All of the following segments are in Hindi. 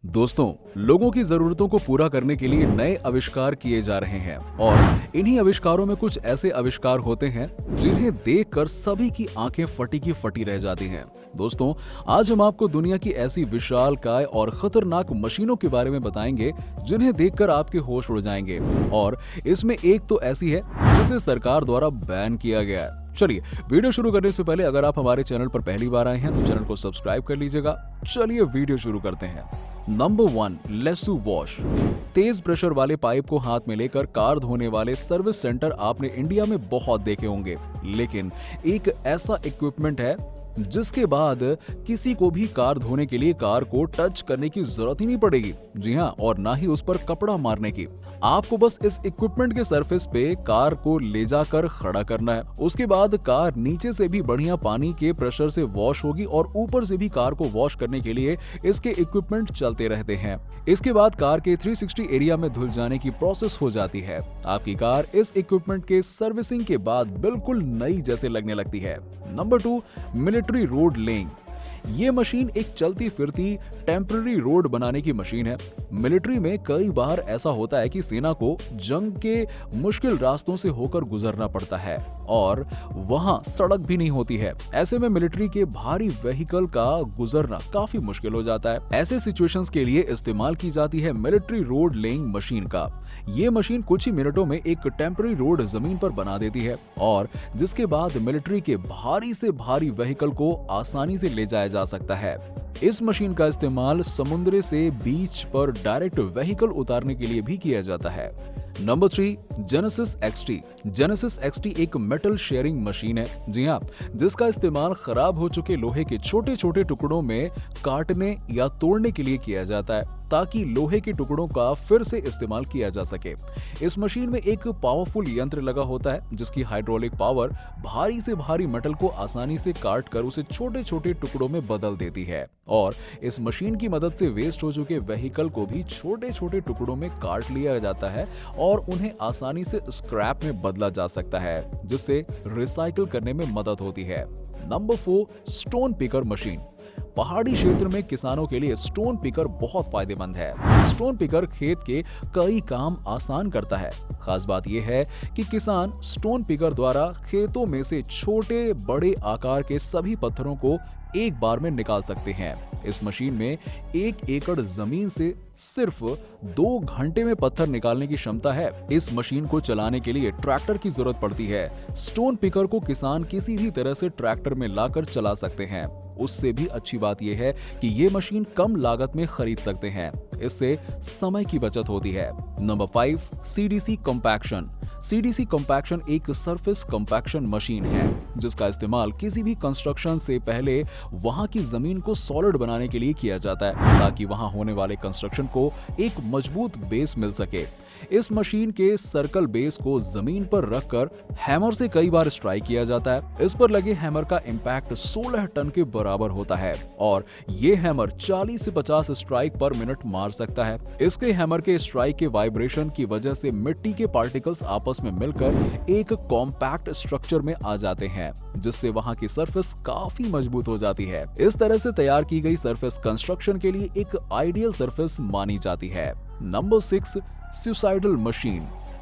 दोस्तों, लोगों की जरूरतों को पूरा करने के लिए नए आविष्कार किए जा रहे हैं और इन्हीं आविष्कारों में कुछ ऐसे आविष्कार होते हैं जिन्हें देखकर सभी की आंखें फटी की फटी रह जाती हैं। दोस्तों, आज हम आपको दुनिया की ऐसी विशालकाय और खतरनाक मशीनों के बारे में बताएंगे जिन्हें देखकर आपके होश उड़ जाएंगे और इसमें एक तो ऐसी है जिसे सरकार द्वारा बैन किया गया है। चलिए, वीडियो शुरू करने से पहले अगर आप हमारे चैनल पर पहली बार आए हैं तो चैनल को सब्सक्राइब कर लीजिएगा। चलिए वीडियो शुरू करते हैं। नंबर 1, लेसू वॉश। तेज प्रेशर वाले पाइप को हाथ में लेकर कार धोने वाले सर्विस सेंटर आपने इंडिया में बहुत देखे होंगे, लेकिन एक ऐसा इक्विपमेंट है जिसके बाद किसी को भी कार धोने के लिए कार को टच करने की जरूरत ही नहीं पड़ेगी। जी हाँ, और ना ही उस पर कपड़ा मारने की। आपको बस इस इक्विपमेंट के सरफेस पे कार को ले जाकर खड़ा करना है। उसके बाद कार नीचे से भी बढ़िया पानी के प्रेशर से वॉश होगी और ऊपर से भी कार को वॉश करने के लिए इसके इक्विपमेंट चलते रहते हैं। इसके बाद कार के 360 एरिया में धुल जाने की प्रोसेस हो जाती है। आपकी कार इस इक्विपमेंट के सर्विसिंग के बाद बिल्कुल नई जैसे लगने लगती है। Number 2, military road laying. ये मशीन एक चलती फिरती टेम्पररी रोड बनाने की मशीन है। मिलिट्री में कई बार ऐसा होता है कि सेना को जंग के मुश्किल रास्तों से होकर गुजरना पड़ता है और वहां सड़क भी नहीं होती है। ऐसे में मिलिट्री के भारी व्हीकल का गुजरना काफी मुश्किल हो जाता है। ऐसे सिचुएशंस के लिए इस्तेमाल की जाती है मिलिट्री रोड लेइंग मशीन का। ये मशीन कुछ ही मिनटों में एक टेम्पररी रोड जमीन पर बना देती है और जिसके बाद मिलिट्री के भारी से भारी व्हीकल को आसानी से ले जाया जा सकता है। इस मशीन का इस्तेमाल समुद्र से बीच पर डायरेक्ट व्हीकल उतारने के लिए भी किया जाता है। Number 3, Genesis XT. Genesis XT एक मेटल शेयरिंग मशीन है, जी हाँ, जिसका इस्तेमाल खराब हो चुके लोहे के छोटे छोटे टुकड़ों में काटने या तोड़ने के लिए किया जाता है ताकि लोहे के टुकड़ों का फिर से इस्तेमाल किया जा सके। इस मशीन में एक पावरफुल यंत्र लगा होता है जिसकी हाइड्रोलिक पावर भारी से भारी मेटल को आसानी से काट कर उसे छोटे छोटे टुकड़ों में बदल देती है और इस मशीन की मदद से वेस्ट हो चुके व्हीकल को भी छोटे छोटे टुकड़ों में काट लिया जाता है और उन्हें आसानी से स्क्रैप में बदला जा सकता है, जिससे रिसाइकिल करने में मदद होती है। Number 4, stone picker machine. पहाड़ी क्षेत्र में किसानों के लिए स्टोन पिकर बहुत फायदेमंद है। स्टोन पिकर खेत के कई काम आसान करता है। खास बात यह है कि किसान स्टोन पिकर द्वारा खेतों में से छोटे बड़े आकार के सभी पत्थरों को एक बार में निकाल सकते हैं। इस मशीन में 1 एकड़ जमीन से सिर्फ 2 घंटे में पत्थर निकालने की क्षमता है। इस मशीन को चलाने के लिए ट्रैक्टर की जरूरत पड़ती है। स्टोन पिकर को किसान किसी भी तरह से ट्रैक्टर में लाकर चला सकते हैं। उससे भी अच्छी बात यह है कि ये मशीन कम लागत में खरीद सकते हैं। इससे समय की बचत होती है। Number 5, CDC compaction. CDC compaction एक सरफेस कॉम्पैक्शन मशीन है जिसका इस्तेमाल किसी भी कंस्ट्रक्शन से पहले वहां की जमीन को सॉलिड बनाने के लिए किया जाता है ताकि वहां होने वाले कंस्ट्रक्शन को एक मजबूत बेस मिल सके। इस मशीन के सर्कल बेस को जमीन पर रखकर हैमर से कई बार स्ट्राइक किया जाता है। इस पर लगे हैमर का इंपैक्ट 16 टन के बराबर होता है और ये हैमर 40 से 50 स्ट्राइक पर मिनट मार सकता है। इसके हैमर के स्ट्राइक के वाइब्रेशन की वजह से मिट्टी के पार्टिकल्स आपस में मिलकर एक कॉम्पैक्ट स्ट्रक्चर में आ जाते हैं, जिससे वहां की सरफेस काफी मजबूत हो जाती है। इस तरह से तैयार की गई सरफेस कंस्ट्रक्शन के लिए एक आइडियल सरफेस मानी जाती है। Number 6, suicidal machine.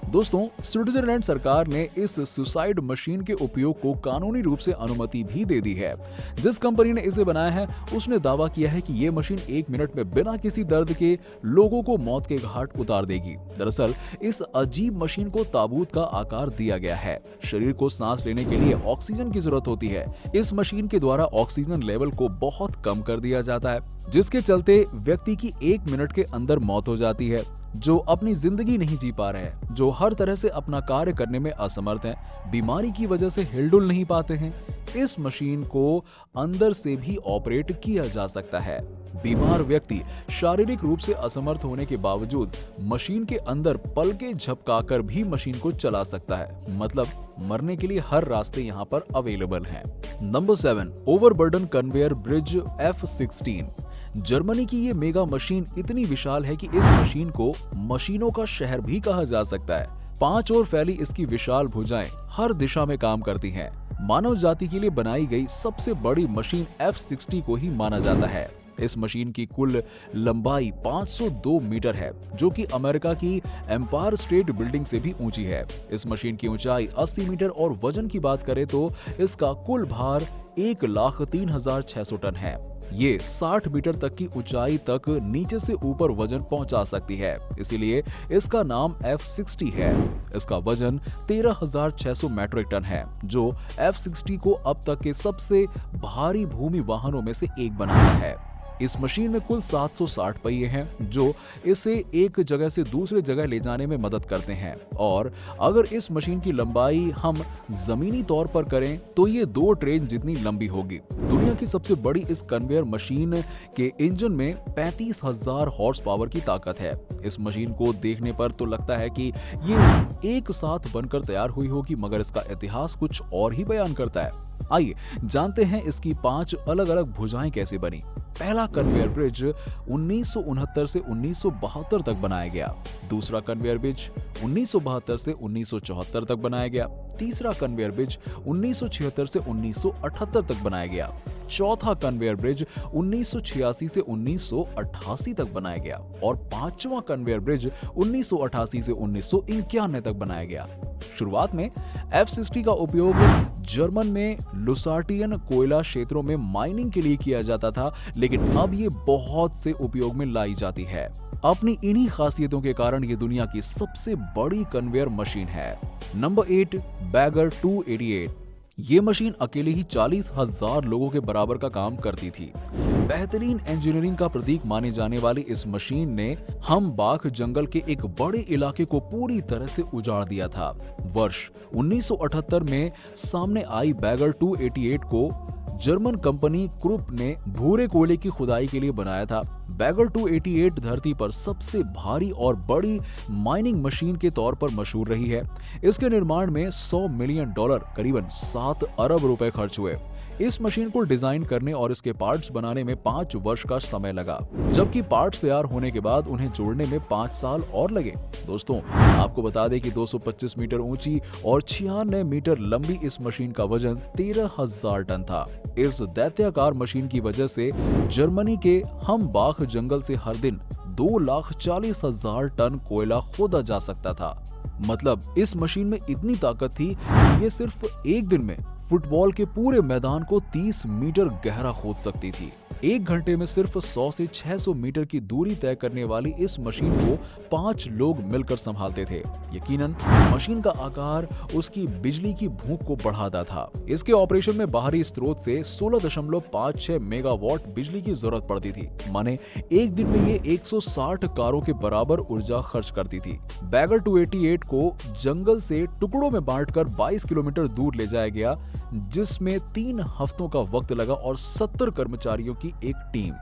दोस्तों, स्विट्जरलैंड सरकार ने इस सुसाइड मशीन के उपयोग को कानूनी रूप से अनुमति भी दे दी है। जिस कंपनी ने इसे बनाया है उसने दावा किया है कि ये मशीन 1 मिनट में बिना किसी दर्द के लोगों को मौत के घाट उतार देगी। दरअसल इस अजीब मशीन को ताबूत का आकार दिया गया है। शरीर को सांस लेने के लिए ऑक्सीजन की जरूरत होती है। इस मशीन के द्वारा ऑक्सीजन लेवल को बहुत कम कर दिया जाता है, जिसके चलते व्यक्ति की 1 मिनट के अंदर मौत हो जाती है। जो अपनी जिंदगी नहीं जी पा रहे हैं, जो हर तरह से अपना कार्य करने में असमर्थ हैं, बीमारी की वजह से हिलडुल नहीं पाते हैं, इस मशीन को अंदर से भी ऑपरेट किया जा सकता है। बीमार व्यक्ति शारीरिक रूप से असमर्थ होने के बावजूद मशीन के अंदर पलके झपकाकर भी मशीन को चला सकता है। मतलब मरने के लिए हर रास्ते यहाँ पर अवेलेबल हैं। Number 7, overburden conveyor bridge F-16। Germany की ये मेगा मशीन इतनी विशाल है कि इस मशीन को मशीनों का शहर भी कहा जा सकता है। 5 ओर फैली इसकी विशाल भुजाएं हर दिशा में काम करती हैं। मानव जाति के लिए बनाई गई सबसे बड़ी मशीन F-60 को ही माना जाता है। इस मशीन की कुल लंबाई 502 मीटर है, जो कि अमेरिका की एम्पायर स्टेट बिल्डिंग से भी ऊंची है। इस मशीन की ऊंचाई 80 मीटर और वजन की बात करें तो इसका कुल भार 1,03,600 टन है। ये 60 मीटर तक की ऊंचाई तक नीचे से ऊपर वजन पहुंचा सकती है, इसीलिए इसका नाम F60 है। इसका वजन 13,600 मैट्रिक टन है, जो F60 को अब तक के सबसे भारी भूमि वाहनों में से एक बनाता है। इस मशीन में कुल 760 पहिए हैं, जो इसे एक जगह से दूसरे जगह ले जाने में मदद करते हैं। और अगर इस मशीन की लंबाई हम जमीनी तौर पर करें तो ये 2 ट्रेन जितनी लंबी होगी। दुनिया की सबसे बड़ी इस कन्वेयर मशीन के इंजन में 35,000 हॉर्स पावर की ताकत है। इस मशीन को देखने पर तो लगता है कि ये एक साथ बनकर तैयार हुई होगी, मगर इसका इतिहास कुछ और ही बयान करता है। आइए जानते हैं इसकी 5 अलग अलग भुजाएं कैसे बनी। पहला कन्वेयर ब्रिज 1969 से 1972 तक बनाया गया। दूसरा कन्वेयर ब्रिज 1972 से 1974 तक बनाया गया। तीसरा कन्वेयर ब्रिज 1976 से 1978 तक बनाया गया। चौथा कन्वेयर ब्रिज 1986 से 1988 तक बनाया गया और पांचवा कन्वेयर ब्रिज 1988 से 1991 तक बनाया गया। शुरुआत में F60 का उपयोग जर्मन में लुसार्टियन कोयला क्षेत्रों में माइनिंग के लिए किया जाता था, लेकिन अब ये बहुत से उपयोग में लाई जाती है। अपनी इन्हीं खासियतों के कारण ये दुनिया की सबसे बड़ी कन्वेयर मशीन है। Number 8, Bagger 288। ये मशीन अकेले ही 40,000 लोगों के बराबर का काम करती थी। बेहतरीन इंजीनियरिंग का प्रतीक माने जाने वाली इस मशीन ने हमबाख जंगल के एक बड़े इलाके को पूरी तरह से उजाड़ दिया था। वर्ष 1978 में सामने आई बैगर 288 को जर्मन कंपनी क्रुप ने भूरे कोयले की खुदाई के लिए बनाया था। बैगर 288 धरती पर सबसे भारी और बड़ी माइनिंग मशीन के तौर पर मशहूर रही है। इसके निर्माण में $100 मिलियन करीबन 7 अरब रुपए खर्च हुए। इस मशीन को डिजाइन करने और इसके पार्ट्स बनाने में 5 वर्ष का समय लगा, जबकि पार्ट्स तैयार होने के बाद उन्हें जोड़ने में 5 साल और लगे। दोस्तों, आपको बता दें कि 225 मीटर ऊंची और 96 मीटर लंबी इस मशीन का वजन 13,000 टन था। इस दैत्याकार मशीन की वजह से जर्मनी के हमबाख जंगल से हर दिन 2,40,000 टन कोयला खोदा जा सकता था। मतलब इस मशीन में इतनी ताकत थी कि ये सिर्फ एक दिन में फुटबॉल के पूरे मैदान को 30 मीटर गहरा खोद सकती थी। 1 घंटे में सिर्फ 100 से 600 मीटर की दूरी तय करने वाली इस मशीन को 5 लोग मिलकर संभालते थे। यकीनन मशीन का आकार उसकी बिजली की भूख को बढ़ाता था। इसके ऑपरेशन में बाहरी स्रोत से 16.56 मेगावाट बिजली की जरूरत पड़ती थी। माने एक दिन में ये 160 कारों के बराबर ऊर्जा खर्च करती थी। बैगर 288 को जंगल से टुकड़ों में बांटकर 22 किलोमीटर दूर ले जाया गया, जिसमें 3 हफ्तों का वक्त लगा और 70 कर्मचारियों की एक टीम।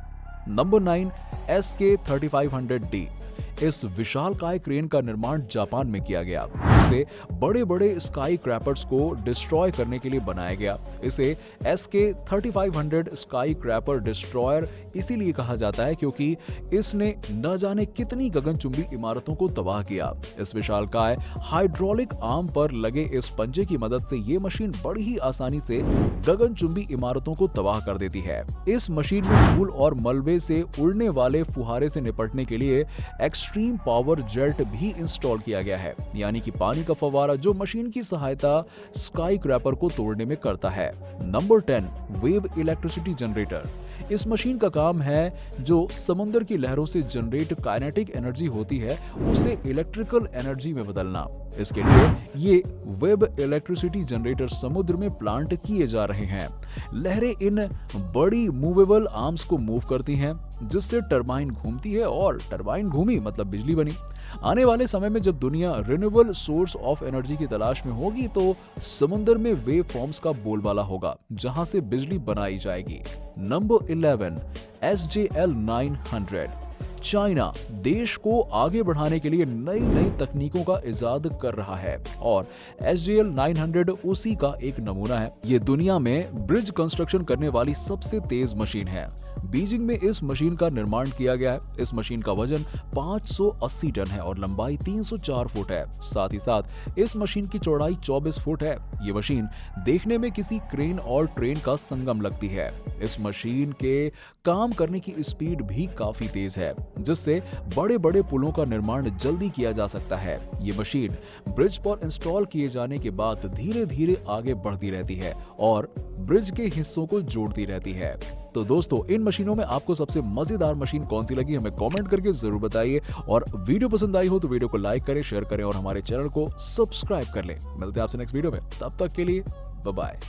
Number 9, SK3500D। इस विशालकाय क्रेन का निर्माण जापान में किया गया, जिसे बड़े बड़े स्काई क्रैपर्स को डिस्ट्रॉय करने के लिए बनाया गया। इसे SK3500 स्काई क्रैपर डिस्ट्रॉयर इसीलिए कहा जाता है क्योंकि इसने न जाने कितनी गगनचुंबी इमारतों को तबाह किया। इस विशालकाय हाइड्रोलिक आर्म पर लगे इस पंजे की मदद से ये मशीन बड़ी ही आसानी से गगनचुंबी इमारतों को तबाह कर देती है। इस मशीन में धूल और मलबे से उड़ने वाले फुहारे से निपटने के लिए एक्सट्रीम पावर जेट भी इंस्टॉल किया गया है, यानी कि पानी का फव्वारा जो मशीन की सहायता स्काई क्रैपर को तोड़ने में करता है। Number 10, wave electricity generator. इस मशीन का काम है जो समुद्र की लहरों से जनरेट काइनेटिक एनर्जी होती है उसे इलेक्ट्रिकल एनर्जी में बदलना। इसके लिए ये वेब इलेक्ट्रिसिटी जनरेटर समुद्र में प्लांट किए जा रहे हैं। लहरें इन बड़ी मूवेबल आर्म्स को मूव करती हैं, जिससे टरबाइन घूमती है और टरबाइन घूमी मतलब बिजली बनी। आने वाले समय में जब दुनिया रिन्यूएबल सोर्स ऑफ एनर्जी की तलाश में होगी तो समुद्र में वेव फॉर्म्स का बोलबाला होगा, जहां से बिजली बनाई जाएगी। Number 11, SJL 900। चाइना देश को आगे बढ़ाने के लिए नई नई तकनीकों का इजाद कर रहा है और SJL 900 उसी का एक नमूना है। ये दुनिया में ब्रिज कंस्ट्रक्शन करने वाली सबसे तेज मशीन है। बीजिंग में इस मशीन का निर्माण किया गया है। इस मशीन का वजन 580 टन है और लंबाई 304 फुट है। साथ ही साथ इस मशीन की चौड़ाई 24 फुट है। ये मशीन देखने में किसी क्रेन और ट्रेन का संगम लगती है। इस मशीन के काम करने की स्पीड भी काफी तेज है, जिससे बड़े बड़े पुलों का निर्माण जल्दी किया जा सकता है। ये मशीन ब्रिज पर इंस्टॉल किए जाने के बाद धीरे धीरे आगे बढ़ती रहती है और ब्रिज के हिस्सों को जोड़ती रहती है। तो दोस्तों, इन मशीनों में आपको सबसे मजेदार मशीन कौन सी लगी हमें कमेंट करके जरूर बताइए। और वीडियो पसंद आई हो तो वीडियो को लाइक करें, शेयर करें और हमारे चैनल को सब्सक्राइब कर लें। मिलते हैं आपसे नेक्स्ट वीडियो में, तब तक के लिए बाय बाय।